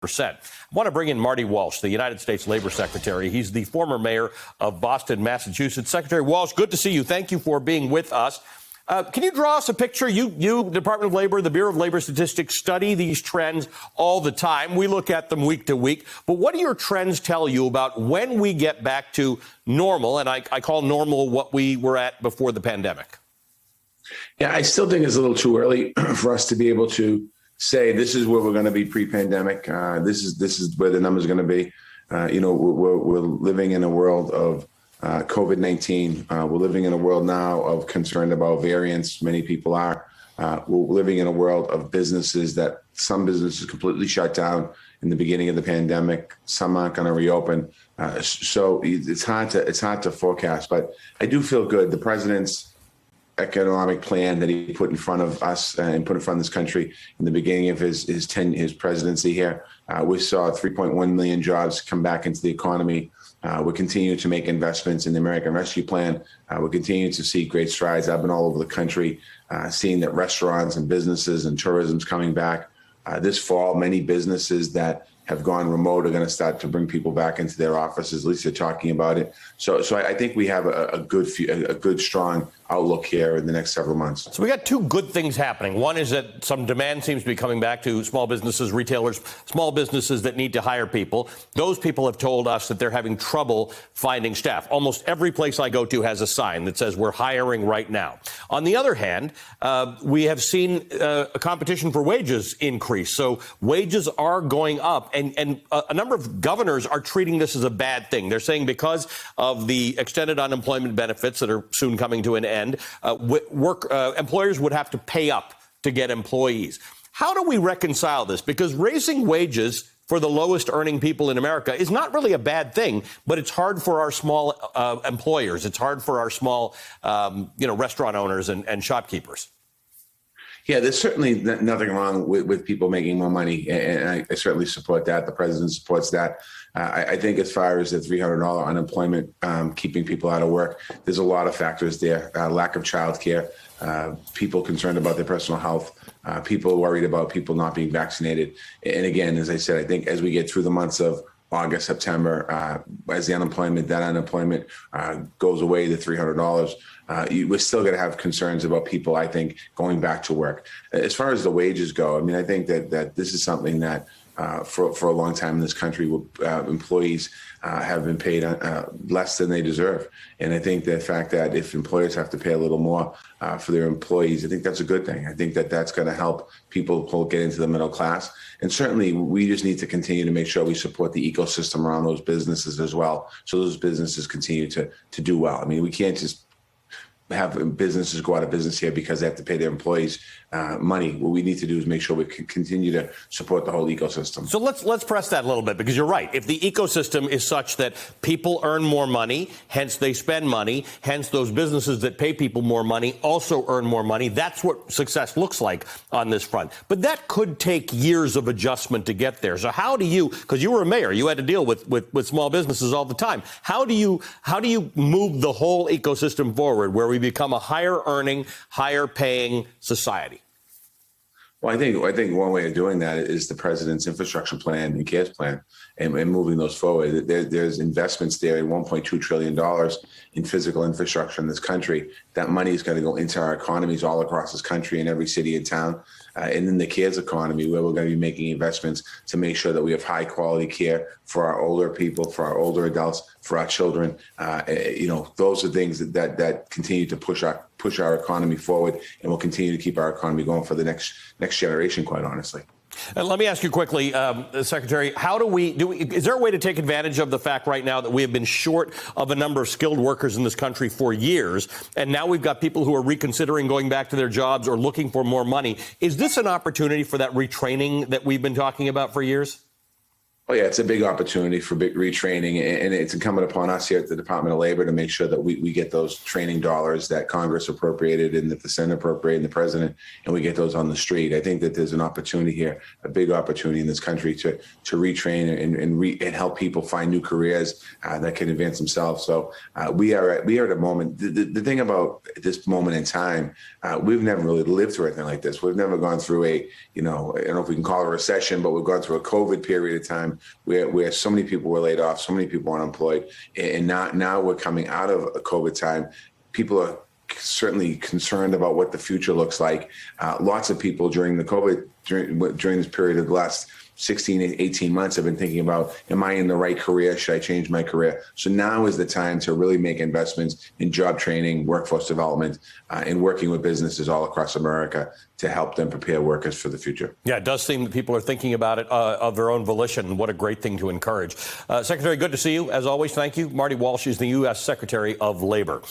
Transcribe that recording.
I want to bring in Marty Walsh, the United States Labor Secretary. He's the former mayor of Boston, Massachusetts. Secretary Walsh, good to see you. Thank you for being with us. Can you draw us a picture? You, Department of Labor, the Bureau of Labor Statistics, study these trends all the time. We look at them week to week. But what do your trends tell you about when we get back to normal? And I call normal what we were at before the pandemic. Yeah, I still think it's a little too early for us to be able to say this is where we're going to be pre-pandemic. This is where the numbers are going to be. We're living in a world of COVID-19. We're living in a world now of concern about variants. Many people are. We're living in a world of businesses that some businesses completely shut down in the beginning of the pandemic. Some aren't going to reopen. So it's hard to forecast. But I do feel good. The president's economic plan that he put in front of us and put in front of this country in the beginning of his presidency here. We saw 3.1 million jobs come back into the economy. We're continuing to make investments in the American Rescue Plan. We're continuing to see great strides. I've been all over the country, seeing that restaurants and businesses and tourism's coming back. This fall, many businesses that have gone remote are going to start to bring people back into their offices. At least they're talking about it. So I think we have a good, strong outlook here in the next several months. So we got two good things happening. One is that some demand seems to be coming back to small businesses, retailers, small businesses that need to hire people. Those people have told us that they're having trouble finding staff. Almost every place I go to has a sign that says we're hiring right now. On the other hand, we have seen a competition for wages increase. So wages are going up, and a number of governors are treating this as a bad thing. They're saying because of the extended unemployment benefits that are soon coming to an end, employers would have to pay up to get employees. How do we reconcile this? Because raising wages for the lowest earning people in America is not really a bad thing, but it's hard for our small employers. It's hard for our small, restaurant owners and shopkeepers. Yeah, there's certainly nothing wrong with people making more money, and I certainly support that. The president supports that. I think as far as the $300 unemployment, keeping people out of work, there's a lot of factors there. Lack of childcare, people concerned about their personal health, people worried about people not being vaccinated. And again, as I said, I think as we get through the months of August, September, as the unemployment goes away, the $300, we're still going to have concerns about people, I think, going back to work. As far as the wages go, I mean, I think that this is something that for a long time in this country, employees have been paid less than they deserve. And I think the fact that if employers have to pay a little more for their employees, I think that's a good thing. I think that that's going to help people get into the middle class. And certainly we just need to continue to make sure we support the ecosystem around those businesses as well, so those businesses continue to do well. I mean, we can't just have businesses go out of business here because they have to pay their employees money. What we need to do is make sure we can continue to support the whole ecosystem. So let's press that a little bit, because you're right. If the ecosystem is such that people earn more money, hence they spend money, hence those businesses that pay people more money also earn more money, that's what success looks like on this front. But that could take years of adjustment to get there. So how do you, because you were a mayor, you had to deal with small businesses all the time. How do you move the whole ecosystem forward where we become a higher earning, higher paying society? Well, I think one way of doing that is the president's infrastructure plan and CARES plan and moving those forward. There's investments there, $1.2 trillion in physical infrastructure in this country. That money is going to go into our economies all across this country in every city and town. And in the CARES economy, where we're going to be making investments to make sure that we have high quality care for our older people, for our older adults, for our children. Those are things that continue to push our economy forward, and will continue to keep our economy going for the next generation, quite honestly. And let me ask you quickly, Secretary, is there a way to take advantage of the fact right now that we have been short of a number of skilled workers in this country for years, and now we've got people who are reconsidering going back to their jobs or looking for more money? Is this an opportunity for that retraining that we've been talking about for years? Oh, yeah, it's a big opportunity for big retraining, and it's incumbent upon us here at the Department of Labor to make sure that we get those training dollars that Congress appropriated and that the Senate appropriated and the President, and we get those on the street. I think that there's an opportunity here, a big opportunity in this country to retrain and help people find new careers that can advance themselves. So we are at a moment. The thing about this moment in time, we've never really lived through anything like this. We've never gone through I don't know if we can call it a recession, but we've gone through a COVID period of time where so many people were laid off, so many people were unemployed, and now we're coming out of a COVID time. People are certainly concerned about what the future looks like. Lots of people during the COVID, during this period of the last 16, 18 months have been thinking about, am I in the right career? Should I change my career? So now is the time to really make investments in job training, workforce development, and working with businesses all across America to help them prepare workers for the future. Yeah, it does seem that people are thinking about it of their own volition. What a great thing to encourage. Secretary, good to see you. As always, thank you. Marty Walsh is the U.S. Secretary of Labor.